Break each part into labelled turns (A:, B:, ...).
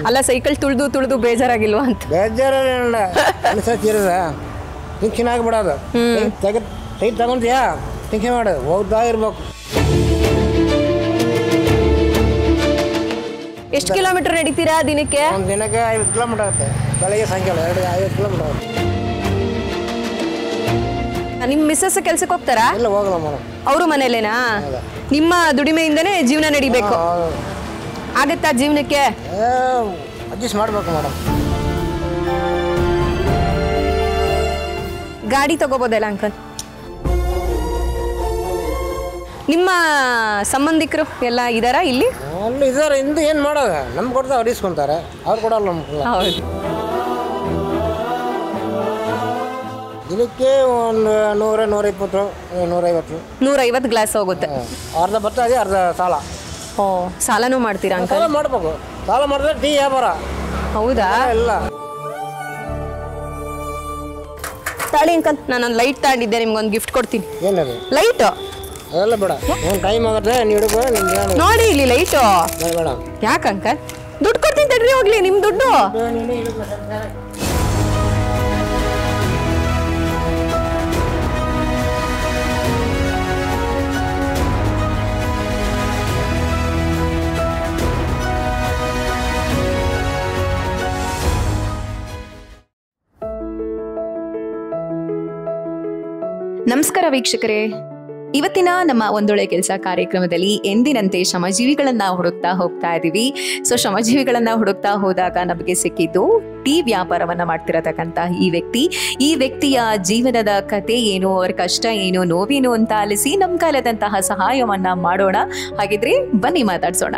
A: ಅಲ್ಲ ಸೈಕಲ್ ತುಳಿದು ತುಳಿದು ಬೇಜಾರಾಗಿಲ್ವಾ ಅಂತ?
B: ಬೇಜಾರಿಲ್ಲ ಅನ್ಸತ್ತಿರದ ಟೆನ್ಷನ್ ಆಗಿಬಿಡೋದು. ಕೈ ತಗೊಂತೀಯಾ ಟೆನ್ಷನ್ ಮಾಡು, ಹೋಗ್ತಾ ಇರ್ಬೇಕು.
A: ಎಷ್ಟು ಕಿಲೋಮೀಟರ್ ನಡೀತೀರಾ ದಿನಕ್ಕೆ?
B: ಒಂದು ದಿನಕ್ಕೆ 50 ಕಿಲೋಮೀಟರ್ ಆಗುತ್ತೆ. ಬೆಳಗ್ಗೆ ಸಾಯಂಕಾಲ 50 ಕಿಲೋಮೀಟರ್ ಆಗುತ್ತೆ.
A: ನಿಮ್ಮ ಮಿಸ್ಸಸ್ ಕೆಲ್ಸಕ್ಕೆ ಹೋಗ್ತಾರಾ?
B: ಇಲ್ಲ, ಹೋಗಲ್ಲ ಮೇಡಮ್.
A: ಅವರು ಮನೇಲೇನಾ? ನಿಮ್ಮ ದುಡಿಮೆಯಿಂದನೇ ಜೀವನ ನಡಿಬೇಕು. ಆಗತ್ತಾ ಜೀವನಕ್ಕೆ?
B: ಅಡ್ಜಸ್ಟ್ ಮಾಡ್ಬೇಕು ಮೇಡಮ್.
A: ಗಾಡಿ ತಗೋಬೋದಲ್ಲ ಅಂಕಲ್? ನಿಮ್ಮ ಸಂಬಂಧಿಕರು ಎಲ್ಲ ಇದಾರಾ ಇಲ್ಲಿ?
B: ಅಲ್ಲಿ ಇದಾರೆ. ಇಂದು ಏನು ಮಾಡೋದು, ನಮ್ಗೆ ಕೊಡ್ತಾ ಅವ್ರು ಇಸ್ಕೊಂತಾರೆ, ಅವ್ರು ಕೊಡಲ್ಲ ನಮ್ಗೆ.
A: ಹೌದು.
B: ದಿನಕ್ಕೆ ಒಂದು 100, 120, 150.
A: 150 ಗ್ಲಾಸ್ ಹೋಗುತ್ತೆ.
B: ಅರ್ಧ ಬರ್ತದೆ, ಅರ್ಧ ಸಾಲ.
A: ಓ, ಸಾಲನೂ ಮಾಡ್ತೀರಾ ಅಂಕಲ್?
B: ಸಾಲ ಮಾಡ್ಬೇಕು. ಸಾಲ ಮಾಡಿದ್ರೆ ಟೀ ವ್ಯಾಪಾರ.
A: ಹೌದಾ?
B: ಇಲ್ಲ
A: ತಾಳಿ ಅಂಕಲ್, ನಾನೊಂದು ಲೈಟ್ ತಗೊಂಡಿದ್ದೆ, ನಿಮ್ಗೊಂದು ಗಿಫ್ಟ್ ಕೊಡ್ತೀನಿ.
B: ಏನದು?
A: ಲೈಟು.
B: ಅದೆಲ್ಲ ಬೇಡ, ಒಂದು ಟೈಮ್ ಆಗುತ್ತೆ, ನೀವು ಹಿಡಿದು ನಿಮ್ಗೆ
A: ನೋಡಿ ಇಲ್ಲಿ ಲೈಟು.
B: ಬೇಡ.
A: ಯಾಕೆ ಅಂಕಲ್? ದುಡ್ಡು ಕೊಡ್ತೀನಿ ತಡ್ರಿ, ಹೋಗ್ಲಿ ನಿಮ್ಮ ದುಡ್ಡು.
C: ನಮಸ್ಕಾರ ವೀಕ್ಷಕರೇ, ಇವತ್ತಿನ ನಮ್ಮ ಒಂದೊಳ್ಳೆ ಕೆಲಸ ಕಾರ್ಯಕ್ರಮದಲ್ಲಿ ಎಂದಿನಂತೆ ಶ್ರಮಜೀವಿಗಳನ್ನ ಹುಡುಕ್ತಾ ಹೋಗ್ತಾ ಇದೀವಿ. ಸೊ ಶ್ರಮಜೀವಿಗಳನ್ನ ಹುಡುಕ್ತಾ ಹೋದಾಗ ನಮಗೆ ಸಿಕ್ಕಿದ್ದು ಟೀ ವ್ಯಾಪಾರವನ್ನ ಮಾಡ್ತಿರತಕ್ಕಂತ ಈ ವ್ಯಕ್ತಿಯ ಜೀವನದ ಕತೆ ಏನು, ಅವರ ಕಷ್ಟ ಏನು, ನೋವೇನು ಅಂತ ಆಲಿಸಿ ನಮ್ಮ ಕಾಲದಂತಹ ಸಹಾಯವನ್ನ ಮಾಡೋಣ. ಹಾಗಿದ್ರೆ ಬನ್ನಿ ಮಾತಾಡ್ಸೋಣ.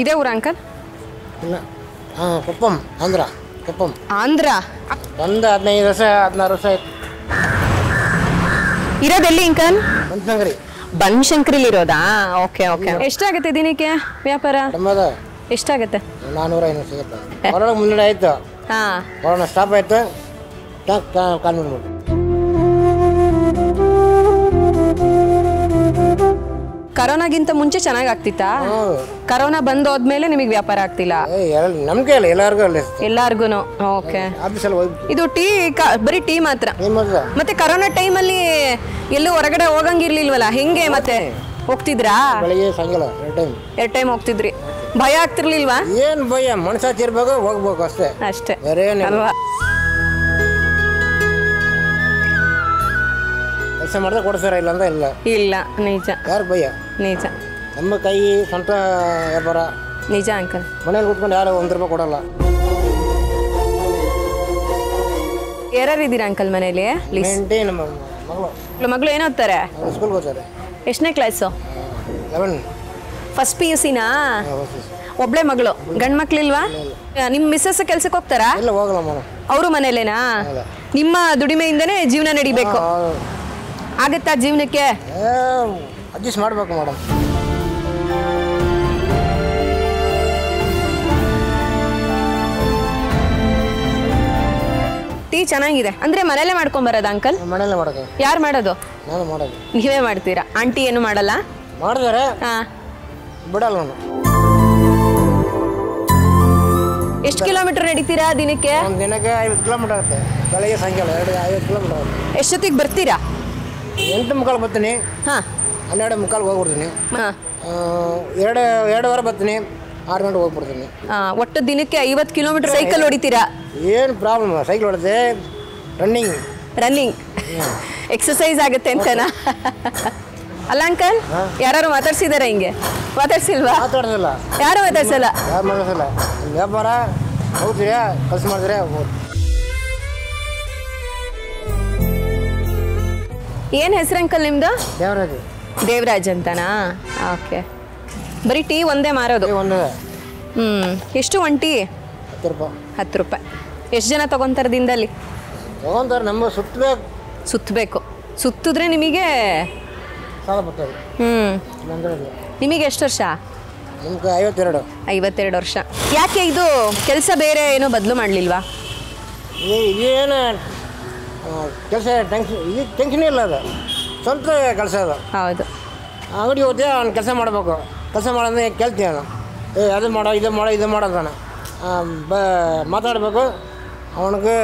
A: ಇದೇ ಊರ ಅಂಕಲ್?
B: ಇಲ್ಲ, ಕೊಪ್ಪಂ, ಆಂಧ್ರ. ಕೊಪ್ಪಂ
A: ಆಂಧ್ರ.
B: ಒಂದು 15 ವರ್ಷ 16 ವರ್ಷ ಆಯ್ತು.
A: ಇರೋದೆಲ್ಲಿ ಅಂಕಲ್?
B: ಬನಶಂಕರಿ.
A: ಬನಶಂಕರಿಲಿ ಇರೋದಾ? Okay okay. ಎಷ್ಟಾಗುತ್ತೆ ದಿನಕ್ಕೆ ವ್ಯಾಪಾರ? ಎಷ್ಟಾಗುತ್ತೆ?
B: 400-500 ಸಿಗುತ್ತೆ. ಕೊರೋನಾ ಮುನ್ನಡೆ ಆಯ್ತು. ಕೊರೋನಾ ಸ್ಟಾಪ್ ಆಯ್ತು, ಕಾಲ್ ಮಾಡ್ಬಿಟ್ಟು.
A: ಕರೋನಾಗಿಂತ ಮುಂಚೆ ಚೆನ್ನಾಗಿ ಆಗ್ತಿತ್ತಾ? ಕರೋನಾ ಬಂದೋದ್ಮೇಲೆ ನಿಮಗೆ ವ್ಯಾಪಾರ ಆಗ್ತಿಲ್ಲ?
B: ನಮ್ಗೆ ಇಲ್ಲ, ಎಲ್ಲಾರ್ಗು.
A: ಓಕೆ. ಇದು ಟೀ, ಬರೀ ಟೀ ಮಾತ್ರ? ಮತ್ತೆ ಕರೋನಾ ಟೈಮಲ್ಲಿ ಎಲ್ಲೂ ಹೊರಗಡೆ ಹೋಗಂಗಿರ್ಲಿಲ್ವಲ್ಲ, ಹೆಂಗೆ ಮತ್ತೆ ಹೋಗ್ತಿದ್ರಾ?
B: ಬೆಳಿಗ್ಗೆ ಸಾಯಂಕಾಲ
A: 2 ಟೈಮ್ ಹೋಗ್ತಿದ್ರಿ. ಭಯ ಆಗ್ತಿರ್ಲಿಲ್ವಾ?
B: ಏನ್ ಭಯ, ಮನಸ್ಸಾಚಿ ಇರ್ಬೇಕು, ಹೋಗ್ಬೇಕು ಅಷ್ಟೇ.
A: ಅಷ್ಟೇ
B: ಅಲ್ವಾ? ಕೆಲಸ ಮಾಡಿದ್ರೆ ಕೊಡ್ತಾರ, ಇಲ್ಲ ಅಂತ ಇಲ್ಲ.
A: ಇಲ್ಲ, ನಿಜ.
B: ಯಾರು ಭಯ?
A: ನಿಜ.
B: ನಮ್ಮ ಕೈ ಸ್ವಂತ ವ್ಯಾಪಾರ.
A: ನಿಜ ಅಂಕಲ್.
B: ಮನೇಲಿ ಕೂತ್ಕೊಂಡು ಯಾರು 1 ರೂಪಾಯಿ ಕೊಡಲ್ಲ.
A: ಯಾರು ಇದ್ದೀರಾ ಅಂಕಲ್ ಮನೇಲಿ?
B: ನಮ್ಮ
A: ಮಗಳು ಏನು ಓದ್ತಾರೆ?
B: ಸ್ಕೂಲ್ಗೆ ಹೋಗ್ತಾರೆ.
A: ಎಷ್ಟನೇ ಕ್ಲಾಸು?
B: 11.
A: ಫಸ್ಟ್ PUCನಾ? ಒಬ್ಳೆ ಮಗಳು. ಗಂಡು ಮಕ್ಳಿಲ್ವಾ? ನಿಮ್ಮ ಮಿಸ್ಸಸ್ ಕೆಲ್ಸಕ್ಕೆ ಹೋಗ್ತಾರಾ?
B: ಇಲ್ಲ, ಹೋಗಲ್ಲ ಮೇಡಮ್.
A: ಅವರು ಮನೇಲೇನಾ? ನಿಮ್ಮ ದುಡಿಮೆಯಿಂದನೇ ಜೀವನ ನಡಿಬೇಕು. ಆಗತ್ತಾ ಜೀವನಕ್ಕೆ?
B: ಅಡ್ಜಸ್ಟ್ ಮಾಡ್ಬೇಕು ಮೇಡಮ್.
A: ಟೀ ಚೆನ್ನಾಗಿದೆ ಅಂದ್ರೆ ಮನೇಲೆ ಮಾಡ್ಕೊಂಡ್ ಬರೋದ ಅಂಕಲ್?
B: ಮನೇಲೆ ಮಾಡೋದು.
A: ಯಾರು ಮಾಡೋದು?
B: ನಾನು ಮಾಡೋದು.
A: ನೀವೇ ಮಾಡ್ತೀರಾ? ಆಂಟಿ ಏನು ಮಾಡಲ್ಲ?
B: ಮಾಡಿದಾರೆ, ಬಿಡಲ್ಲ ನಾನು.
A: ಎಷ್ಟು ಕಿಲೋಮೀಟರ್ ನಡೀತೀರಾ ದಿನಕ್ಕೆ?
B: ಒಂದು ದಿನಕ್ಕೆ 50 ಕಿಲೋಮೀಟರ್ ಆಗುತ್ತೆ. ಬೆಳಗ್ಗೆ ಸಾಯಂಕಾಲ 50 ಕಿಲೋಮೀಟರ್ ಆಗುತ್ತೆ.
A: ಎಷ್ಟೊತ್ತಿಗೆ ಬರ್ತೀರಾ?
B: 8:45 ಬರ್ತೀನಿ. 12:45 ಹೋಗ್ಬಿಡ್ತೀನಿ. 2 ಬರ್ತೀನಿ, 6 ಗಂಟೆ ಹೋಗ್ಬಿಡ್ತೀನಿ.
A: ಒಟ್ಟು ದಿನಕ್ಕೆ 50 ಕಿಲೋಮೀಟರ್ ಸೈಕಲ್ ಹೊಡಿತೀರಾ?
B: ಏನು ಪ್ರಾಬ್ಲಮ್, ಸೈಕಲ್ ಹೊಡೆದೆ.
A: ರನ್ನಿಂಗ್ ಎಕ್ಸಸೈಸ್ ಆಗುತ್ತೆ ಅಂತನಾ? ಅಲ್ಲ ಅಂಕಲ್, ಯಾರು ಮಾತಾಡ್ಸಿದಾರ? ಹಿಂಗೆ ಮಾತಾಡ್ಸಿಲ್ವಾ?
B: ಮಾತಾಡ್ಸಲ್ಲ.
A: ಯಾರು ಮಾತಾಡ್ಸಲ್ಲ?
B: ಯಾರು ಮಾತಾಡ್ಸಲ್ಲ. ವ್ಯಾಪಾರ ಹೋಗ್ತೀರಾ, ಕೆಲಸ ಮಾಡಿದ್ರೆ
A: ಏನು ಹೆಸರು ಅಂಕಲ್ ನಿಮ್ದು?
B: ದೇವರಾಜ್.
A: ದೇವರಾಜ್ ಅಂತನಾ? ಓಕೆ. ಬರೀ ಟೀ ಒಂದೇ ಮಾರೋದು? ಎಷ್ಟು ಒಂದು ಟೀ?
B: 10 ರೂಪಾಯಿ.
A: 10 ರೂಪಾಯಿ. ಎಷ್ಟು ಜನ ತಗೊಂತಾರೆ ದಿನದಲ್ಲಿ?
B: ತಗೊಂತಾರೆ, ನಮ್ಮ
A: ಸುತ್ತಬೇಕು. ಸುತ್ತಿದ್ರೆ ನಿಮಗೆ
B: ಸಾಲ ಬರ್ತದೆ.
A: ನಿಮಗೆ ಎಷ್ಟು ವರ್ಷ?
B: ನಿಮ್ಗೆ 52
A: ವರ್ಷ. ಯಾಕೆ ಇದು ಕೆಲಸ ಬೇರೆ ಏನೋ ಬದಲು ಮಾಡಲಿಲ್ವಾ?
B: ಇದೇನು ಕೆಲಸ ಟೆನ್ಷನ್ ಇಲ್ಲ, ಅದು ಸ್ವಂತ ಕೆಲಸ ಅದು.
A: ಹೌದು.
B: ಅಂಗಡಿ ಹೋಗ್ತೀಯ, ಅವ್ನು ಕೆಲಸ ಮಾಡಬೇಕು. ಕೆಲಸ ಮಾಡೋದ್ರೆ ಕೇಳ್ತೀಯ, ನಾನು ಅದು ಮಾಡೋ ಇದು ಮಾಡೋದಾನ ಮಾತಾಡಬೇಕು. ಅವನಿಗೆ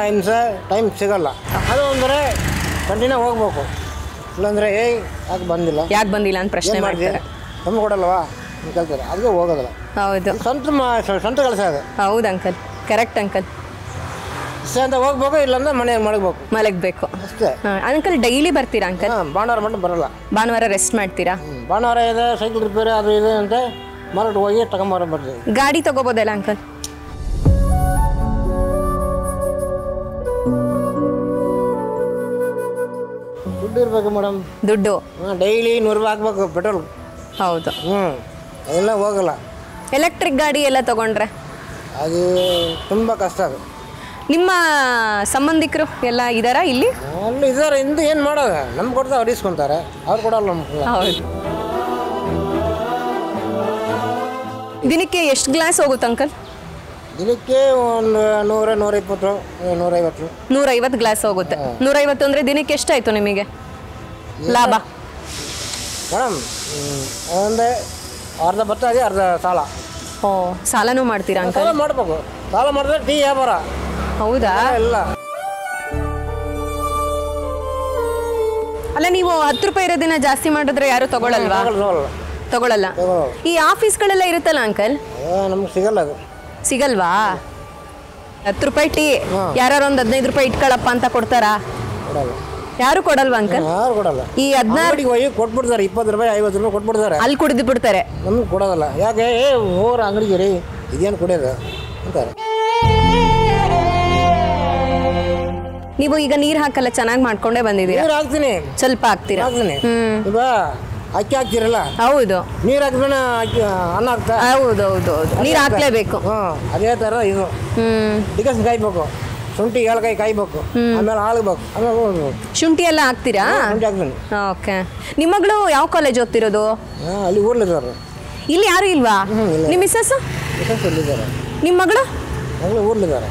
B: ಹಿಂಸೆ ಟೈಮ್ ಸಿಗೋಲ್ಲ. ಅದು ಅಂದರೆ ಕಂಟಿನ್ಯೂ ಹೋಗ್ಬೇಕು. ಇಲ್ಲಾಂದರೆ ಯಾಕೆ ಬಂದಿಲ್ಲ ಅಂತ ಪ್ರಶ್ನೆ ಮಾಡ್ತಾರೆ. ನಮ್ಗೆ ಕೊಡಲ್ವಾ ಅಂತ ಕೇಳ್ತಾರೆ, ಅದಕ್ಕೆ ಹೋಗೋದಿಲ್ಲ.
A: ಹೌದು,
B: ಸ್ವಂತ ಕೆಲಸ ಅದು.
A: ಹೌದು ಅಂಕಲ್, ಕರೆಕ್ಟ್ ಅಂಕಲ್.
B: ಇಷ್ಟ ಅಂತ ಹೋಗ್ಬೇಕು, ಇಲ್ಲಾಂದ್ರೆ ಮನೆಗೆ
A: ಮಲಗಬೇಕು
B: ಅಷ್ಟೇ.
A: ಅಂಕಲ್ ಡೈಲಿ ಬರ್ತೀರಾ ಅಂಕಲ್?
B: ಭಾನುವಾರ ಮಟ್ಟ ಬರಲ್ಲ.
A: ಭಾನುವಾರ ರೆಸ್ಟ್ ಮಾಡ್ತೀರಾ?
B: ಭಾನುವಾರ ಇದೆ, ಸೈಕಲ್ ರಿಪೇರಿ ಅದು ಇದೆ ಅಂತ ಮಾರಾಟ ಹೋಗಿ ಬರ್ತೀವಿ.
A: ಗಾಡಿ ತಗೋಬೋದಲ್ಲ ಅಂಕಲ್?
B: ದುಡ್ಡು ಇರ್ಬೇಕು ಮೇಡಮ್.
A: ದುಡ್ಡು
B: ಡೈಲಿ 100 ರೂಪಾಯಿ ಹಾಕ್ಬೇಕು ಪೆಟ್ರೋಲ್.
A: ಹೌದು.
B: ಅದೆಲ್ಲ ಹೋಗಲ್ಲ.
A: ಎಲೆಕ್ಟ್ರಿಕ್ ಗಾಡಿ ಎಲ್ಲ ತಗೊಂಡ್ರೆ
B: ಅದು ತುಂಬ ಕಷ್ಟ. ಅದು
A: ನಿಮ್ಮ ಸಂಬಂಧಿಕರು ಎಲ್ಲ ಇದ್ದಾರಾ ಇಲ್ಲಿ?
B: ಅಲ್ಲಿ ಇದ್ದಾರೆ. ಇಂದು ಏನು ಮಾಡೋದು, ನಮ್ಗೆ ಕೊಡ್ತಾರೆ, ಅವ್ರು ಇಸ್ಕೊಂತಾರೆ, ಅವ್ರು ಕೊಡಲ್ಲ ನಮ್ಗೆ.
A: ಹೌದು. ದಿನಕ್ಕೆ ಎಷ್ಟು ಗ್ಲಾಸ್ ಹೋಗುತ್ತೆ ಅಂಕಲ್?
B: ದಿನಕ್ಕೆ ಒಂದು 100, 120, 150.
A: 150 ಗ್ಲಾಸ್ ಹೋಗುತ್ತೆ. 150 ಅಂದರೆ ದಿನಕ್ಕೆ ಎಷ್ಟಾಯಿತು ನಿಮಗೆ ಲಾಭ?
B: ಮೇಡಮ್ ಒಂದೇ ಅರ್ಧ ಭತ್ತ ಇದೆ, ಅರ್ಧ ಸಾಲ.
A: ಓ, ಸಾಲನೂ ಮಾಡ್ತೀರಾ ಅಂಕಲ್?
B: ಸಾಲ ಮಾಡಬೇಕು. ಸಾಲ ಮಾಡಿದ್ರೆ ಟೀ ವ್ಯಾಪಾರ.
A: ಹೌದಾ?
B: ಇಲ್ಲ.
A: ಅಲ್ಲ, ನೀವು 10 ರೂಪಾಯಿ ಇರೋ ದಿನ ಜಾಸ್ತಿ ಮಾಡಿದ್ರೆ ಯಾರು ತಗೊಳ್ಳಲ್ವಾ? ತಗೊಳ್ಳಲ್ಲ. ಈ ಆಫೀಸ್ಗಳೆಲ್ಲ ಇರುತ್ತಲ್ಲ ಅಂಕಲ್,
B: ನಮ್ಗೆ ಸಿಗಲ್ಲ. ಅದು
A: ಸಿಗಲ್ವಾ? 10 ರೂಪಾಯಿ ಟೀ ಯಾರು ಒಂದು 15 ರೂಪಾಯಿ ಇಟ್ಕೊಳ್ಳಪ್ಪ ಅಂತ ಕೊಡ್ತಾರಾ?
B: ಕೊಡಲ್ಲ.
A: ಯಾರು ಕೊಡಲ್ವಾ ಅಂಕಲ್?
B: ಯಾರು ಕೊಡಲ್ಲ.
A: ಈ 16
B: ಹೋಗಿ ಕೊಟ್ಬಿಡ್ತಾರೆ, 20 ರೂಪಾಯಿ 50 ರೂಪಾಯಿ ಕೊಟ್ಬಿಡ್ತಾರೆ.
A: ಅಲ್ಲಿ ಕುಡಿದು ಬಿಡ್ತಾರೆ.
B: ನಮ್ಗೆ ಕೊಡೋದಲ್ಲ. ಯಾಕೆ ಹೋರ ಅಂಗಡಿಗೆ ರೀ ಇದೇನು ಕುಡಿಯೋದು ಅಂತಾರೆ.
A: ನೀವು ಈಗ ನೀರು ಹಾಕಲ್ಲ, ಚೆನ್ನಾಗಿ ಮಾಡ್ಕೊಂಡೇ ಬಂದಿದ್ದೀರಾ?
B: ನೀರು ಹಾಕ್ತೀನಿ,
A: ಸ್ವಲ್ಪ ಹಾಕ್ತೀರಾ?
B: ಹಾಕ್ತೀನಿ. ಈಗ ಅಕ್ಕಿ ಹಾಕ್ತಿರಲ್ಲ,
A: ಹೌದು.
B: ನೀರು ಹಾಕಿದ್ರೆ ಅಕ್ಕಿ ಅನ್ನ ಹಾಕ್ತಾ.
A: ಹೌದೌದು, ನೀರು ಹಾಕ್ಲೇಬೇಕು.
B: ಅದೇ ಥರ ಇದು. ಡಿಕಸ್ ಕಾಯ್ಬೇಕು, ಶುಂಠಿ ಏಲಕಾಯಿ ಕಾಯ್ಬೇಕು, ಆಮೇಲೆ ಹಾಳ್ಬೇಕು, ಆಮೇಲೆ ಹೋಗ್ಬೇಕು.
A: ಶುಂಠಿ ಎಲ್ಲ ಹಾಕ್ತೀರಾ?
B: ಶುಂಠಿ ಹಾಕ್ತೀನಿ.
A: ಓಕೆ. ನಿಮ್ಮ ಮಗಳು ಯಾವ ಕಾಲೇಜ್ ಓದ್ತಿರೋದು?
B: ಅಲ್ಲಿ ಊರ್ಲಿದ್ದಾರೆ.
A: ಇಲ್ಲಿ ಯಾರು ಇಲ್ವಾ? ನಿಮ್ಮ ಮಿಸ್ಸಸ್
B: ಇಲ್ಲಿದ್ದಾರೆ.
A: ನಿಮ್ಮ ಮಗಳು
B: ಊರ್ಲಿದ್ದಾರೆ.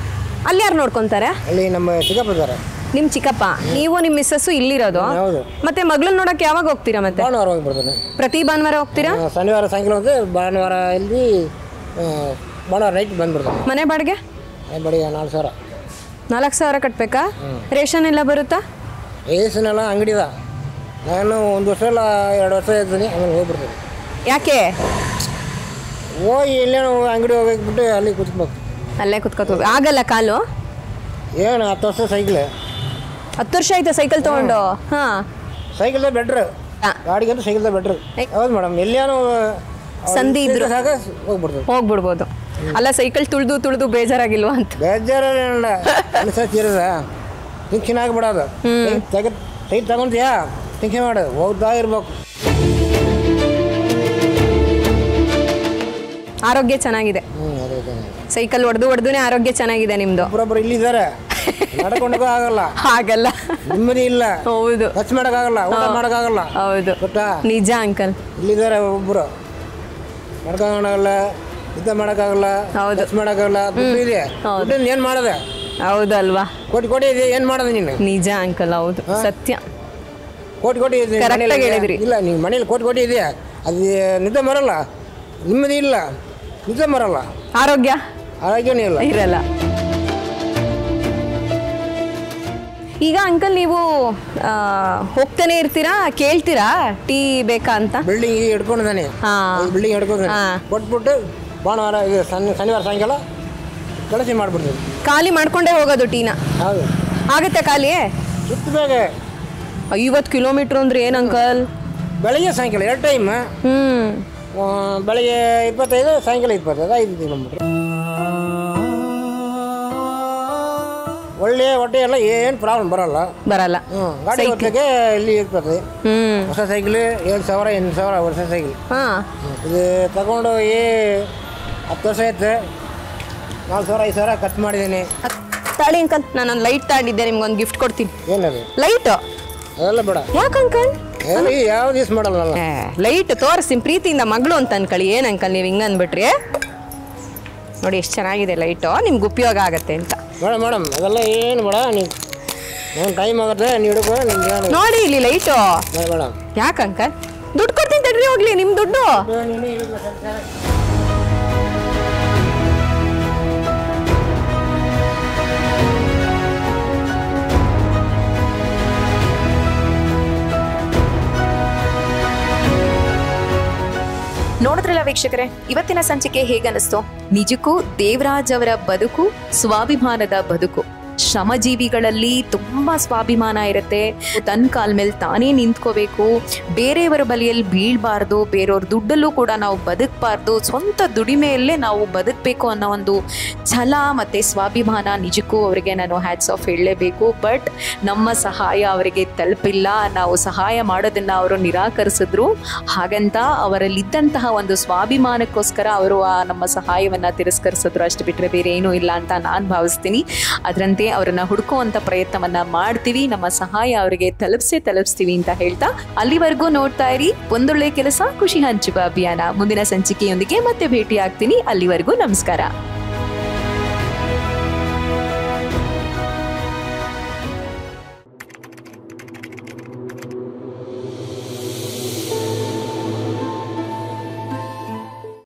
A: ಅಲ್ಲಿ ಯಾರು ನೋಡ್ಕೊಂತಾರೆ?
B: ಅಲ್ಲಿ ನಮ್ಮ ಚಿಕ್ಕಪ್ಪ ಇದ್ದಾರೆ.
A: ನಿಮ್ಮ ಚಿಕ್ಕಪ್ಪ, ನೀವು ನಿಮ್ಮ ಮಿಸ್ಸಸ್ಸು ಇಲ್ಲಿರೋದು?
B: ಹೌದು.
A: ಮತ್ತೆ ಮಗಳನ್ನ ನೋಡಕ್ಕೆ ಯಾವಾಗ ಹೋಗ್ತೀರಾ? ಮತ್ತೆ
B: ಭಾನುವಾರ ಹೋಗಿ ಬರ್ತಾನೆ.
A: ಪ್ರತಿ ಭಾನುವಾರ ಹೋಗ್ತೀರಾ?
B: ಶನಿವಾರ ಸಾಯಂಕಾಲ ಹೋದ್ರೆ ಭಾನುವಾರ ಇಲ್ಲಿ ಭಾನುವಾರ ನೈಟ್ ಬಂದ್ಬಿಡ್ತಾನೆ.
A: ಮನೆ ಬಾಡಿಗೆ?
B: ಬಾಡಿಗೆ 4,000.
A: 4,000 ಕಟ್ಟಬೇಕಾ? ರೇಷನ್ ಎಲ್ಲ ಬರುತ್ತಾ?
B: ರೇಷನ್ ಎಲ್ಲ ಅಂಗಡಿದ. ನಾನು 1 ವರ್ಷ ಇಲ್ಲ 2 ವರ್ಷ ಇರ್ತೀನಿ, ಆಮೇಲೆ ಹೋಗ್ಬಿಡ್ತೀನಿ.
A: ಯಾಕೆ?
B: ಹೋಗಿ ಇಲ್ಲೇನೋ ಅಂಗಡಿ ಹೋಗ್ಬಿಟ್ಟು ಅಲ್ಲಿ ಕೂತ್ಬೇಕು.
A: ಅಲ್ಲೇ ಕುತ್ಕೋತ ಆಗಲ್ಲ ಕಾಲು?
B: ಏನು 10 ವರ್ಷ ಸೈಕಲ್.
A: 10 ವರ್ಷ ಆಯ್ತಾ ಸೈಕಲ್ ತಗೊಂಡು? ಹಾಂ,
B: ಸೈಕಲ್ದ ಬೆಟ್ರ್, ಗಾಡಿಗಂತೂ ಸೈಕಲ್ದ ಬೆಟ್ರ್. ಹೌದು ಮೇಡಮ್. ಎಲ್ಲಿಯಾನು
A: ಸಂಧಿ ಇದ್ರು
B: ಸಾಕ
A: ಹೋಗ್ಬಿಡ್ಬೋದು. ಅಲ್ಲ, ಸೈಕಲ್ ತುಳಿದು ಬೇಜಾರಾಗಿಲ್ವಾ ಅಂತ?
B: ಬೇಜಾರಿಲ್ಲ, ಅನ್ಸತ್ತಿರದ ಟೆನ್ಷನ್ ಆಗಿಬಿಡೋದು. ಸೈಕಲ್ ತಗೊಂತೀಯಾ, ಟೆನ್ಷನ್ ಮಾಡೋದು, ಹೋಗ್ತಾ ಇರ್ಬೇಕು.
A: ಆರೋಗ್ಯ ಚೆನ್ನಾಗಿದೆ. ಸೈಕಲ್ ಹೊಡೆದುನೇ ಆರೋಗ್ಯ ಚೆನ್ನಾಗಿದೆ ನಿಮ್ದು.
B: ಒಬ್ಬರೊಬ್ಬರು ಇಲ್ಲಿದ್ದಾರೆ, ನಡ್ಕೊಂಡೋಗೋ ಆಗಲ್ಲ, ನೆಮ್ಮದಿ ಇಲ್ಲ.
A: ಹೌದು.
B: ಖರ್ಚು ಮಾಡೋಕ್ಕಾಗಲ್ಲ, ಊಟ ಮಾಡೋಕ್ಕಾಗಲ್ಲ.
A: ಹೌದು,
B: ಗೊತ್ತಾ?
A: ನಿಜ ಅಂಕಲ್.
B: ಇಲ್ಲಿದ್ದಾರೆ ಒಬ್ಬರು, ನಡ್ಕೊಂಡೋಗಲ್ಲ, ಯುದ್ಧ ಮಾಡೋಕ್ಕಾಗಲ್ಲ, ಖರ್ಚು ಮಾಡೋಕ್ಕಾಗಲ್ಲ. ದುಡ್ಡು ಇದೆ, ದುಡ್ಡನ್ನು ಏನು ಮಾಡೋದೆ?
A: ಹೌದಲ್ವಾ?
B: ಕೋಟಿ ಇದೆ, ಏನು ಮಾಡೋದು ನೀನು?
A: ನಿಜ ಅಂಕಲ್, ಹೌದು, ಸತ್ಯ.
B: ಕೋಟಿ ಇದೆ,
A: ಹೇಳಿದ್ರಿ.
B: ಇಲ್ಲ, ನೀವು ಮನೇಲಿ ಕೋಟಿ ಇದೆಯಾ, ಅದು ನಿದ್ದೆ ಬರಲ್ಲ, ನೆಮ್ಮದಿ ಇಲ್ಲ, ನಿದ್ದೆ ಬರಲ್ಲ, ಆರೋಗ್ಯನೂ
A: ಇರಲ್ಲ. ಈಗ ಅಂಕಲ್ ನೀವು ಹೋಗ್ತಾನೆ ಇರ್ತೀರಾ, ಕೇಳ್ತೀರಾ ಟೀ ಬೇಕಾ ಅಂತ?
B: ಬಿಲ್ಡಿಂಗ್ ಹಿಡ್ಕೊಂಡಿದ್ದಾನೆ, ಬಿಲ್ಡಿಂಗ್ ಹಿಡ್ಕೊಂಡು ಕೊಟ್ಬಿಟ್ಟು ಭಾನುವಾರ ಇದು ಶನಿವಾರ ಸಾಯಂಕಾಲ ಕಳಿಸಿ ಮಾಡ್ಬಿಡ್ತೀವಿ.
A: ಖಾಲಿ ಮಾಡ್ಕೊಂಡೇ ಹೋಗೋದು ಟೀನ?
B: ಹೌದು.
A: ಆಗುತ್ತೆ ಖಾಲಿ?
B: ಸುತ್ತ ಬೇಗ
A: 50 ಕಿಲೋಮೀಟ್ರ್ ಅಂದ್ರೆ ಏನು ಅಂಕಲ್?
B: ಬೆಳಗ್ಗೆ ಸಾಯಂಕಾಲ 2 ಟೈಮ್. ಬೆಳಗ್ಗೆ 25, ಸಾಯಂಕಾಲ 25, 5 ಕಿಲೋಮೀಟ್ರ್. ಒಳ್ಳೆ ಹೊಟ್ಟೆ ಎಲ್ಲ ಏನು ಪ್ರಾಬ್ಲಮ್ ಬರಲ್ಲ. ಗಾಡಿ ಹೊತ್ತಿಗೆ ಇಲ್ಲಿ ಇರ್ತದೆ. ಹೊಸ ಸೈಕಲ್ 7,000 8,000 ವರ್ಷ ಸೈಕಲ್. ಇದು ತಗೊಂಡು 10 ವರ್ಷ ಆಯ್ತು. 4,000 5,000 ಖರ್ಚು ಮಾಡಿದ್ದೀನಿ.
A: ತಾಳಿ ಅಂಕಲ್, ನಾನೊಂದು ಲೈಟ್ ತಾಂಡಿದ್ದೆ, ನಿಮ್ಗೊಂದು ಗಿಫ್ಟ್ ಕೊಡ್ತೀನಿ.
B: ಏನದು?
A: ಲೈಟ್.
B: ಅದೆಲ್ಲ ಬೇಡ.
A: ಯಾಕೆ ಅಂಕಲ್?
B: ಯಾವ್ದು ಯೂಸ್ ಮಾಡಲ್ಲ.
A: ಲೈಟ್ ತೋರಿಸ್ತೀನಿ, ಪ್ರೀತಿಯಿಂದ ಮಗಳು ಅಂತ ಅನ್ಕೊಳ್ಳಿ. ಏನು ಅಂಕಲ್ ನೀವು ಹಿಂಗೆ ಅಂದ್ಬಿಟ್ರಿ? ನೋಡಿ ಎಷ್ಟು ಚೆನ್ನಾಗಿದೆ ಲೈಟು, ನಿಮ್ಗೆ ಉಪಯೋಗ ಆಗತ್ತೆ ಅಂತ.
B: ಮೇಡಮ್ ಅದೆಲ್ಲ ಏನು ಬೇಡ, ನೀವು ಟೈಮ್ ಆಗುತ್ತೆ, ನೀವು ಹಿಡ್ಕೊ. ನಿಮ್ಗೆ
A: ನೋಡಿ ಇಲ್ಲಿ ಲೈಟು.
B: ಮೇಡಮ್
A: ಯಾಕೆ ಅಂಕಲ್? ದುಡ್ಡು ಕೊಡ್ತೀನಿ ತಡ್ರಿ, ಹೋಗ್ಲಿ ನಿಮ್ಮ ದುಡ್ಡು.
C: ನೋಡಿದ್ರಲ್ಲ ವೀಕ್ಷಕರೇ, ಇವತ್ತಿನ ಸಂಚಿಕೆ ಹೇಗನ್ನಿಸ್ತು? ನಿಜಕ್ಕೂ ದೇವರಾಜ್ ಅವರ ಬದುಕು ಸ್ವಾಭಿಮಾನದ ಬದುಕು. ಶ್ರಮಜೀವಿಗಳಲ್ಲಿ ತುಂಬಾ ಸ್ವಾಭಿಮಾನ ಇರುತ್ತೆ. ತನ್ನ ಕಾಲ ಮೇಲೆ ತಾನೇ ನಿಂತ್ಕೋಬೇಕು, ಬೇರೆಯವರ ಬಲಿಯಲ್ಲಿ ಬೀಳ್ಬಾರ್ದು, ಬೇರೆಯವ್ರ ದುಡ್ಡಲ್ಲೂ ಕೂಡ ನಾವು ಬದುಕಬಾರ್ದು, ಸ್ವಂತ ದುಡಿಮೆಯಲ್ಲೇ ನಾವು ಬದುಕಬೇಕು ಅನ್ನೋ ಒಂದು ಛಲ ಮತ್ತು ಸ್ವಾಭಿಮಾನ. ನಿಜಕ್ಕೂ ಅವರಿಗೆ ನಾನು ಹ್ಯಾಟ್ಸ್ ಆಫ್ ಹೇಳಲೇಬೇಕು. ಬಟ್ ನಮ್ಮ ಸಹಾಯ ಅವರಿಗೆ ತಲುಪಿಲ್ಲ, ನಾವು ಸಹಾಯ ಮಾಡೋದನ್ನು ಅವರು ನಿರಾಕರಿಸಿದ್ರು. ಹಾಗಂತ ಅವರಲ್ಲಿದ್ದಂತಹ ಒಂದು ಸ್ವಾಭಿಮಾನಕ್ಕೋಸ್ಕರ ಅವರು ನಮ್ಮ ಸಹಾಯವನ್ನು ತಿರಸ್ಕರಿಸಿದ್ರು, ಅಷ್ಟು ಬಿಟ್ಟರೆ ಬೇರೆ ಏನೂ ಇಲ್ಲ ಅಂತ ನಾನು ಭಾವಿಸ್ತೀನಿ. ಅದರಂತೆ ಅವರನ್ನ ಹುಡುಕುವಂತ ಪ್ರಯತ್ನವನ್ನ ಮಾಡ್ತೀವಿ, ನಮ್ಮ ಸಹಾಯ ಅವರಿಗೆ ತಲುಪಿಸ್ತೀವಿ ಅಂತ ಹೇಳ್ತಾ, ಅಲ್ಲಿವರೆಗೂ ನೋಡ್ತಾ ಇರಿ ಒಂದೊಳ್ಳೆ ಕೆಲಸ ಖುಷಿ ಹಂಚುವ ಅಭಿಯಾನ. ಮುಂದಿನ ಸಂಚಿಕೆಯೊಂದಿಗೆ ಮತ್ತೆ ಭೇಟಿ ಆಗ್ತೀನಿ. ಅಲ್ಲಿವರೆಗೂ ನಮಸ್ಕಾರ.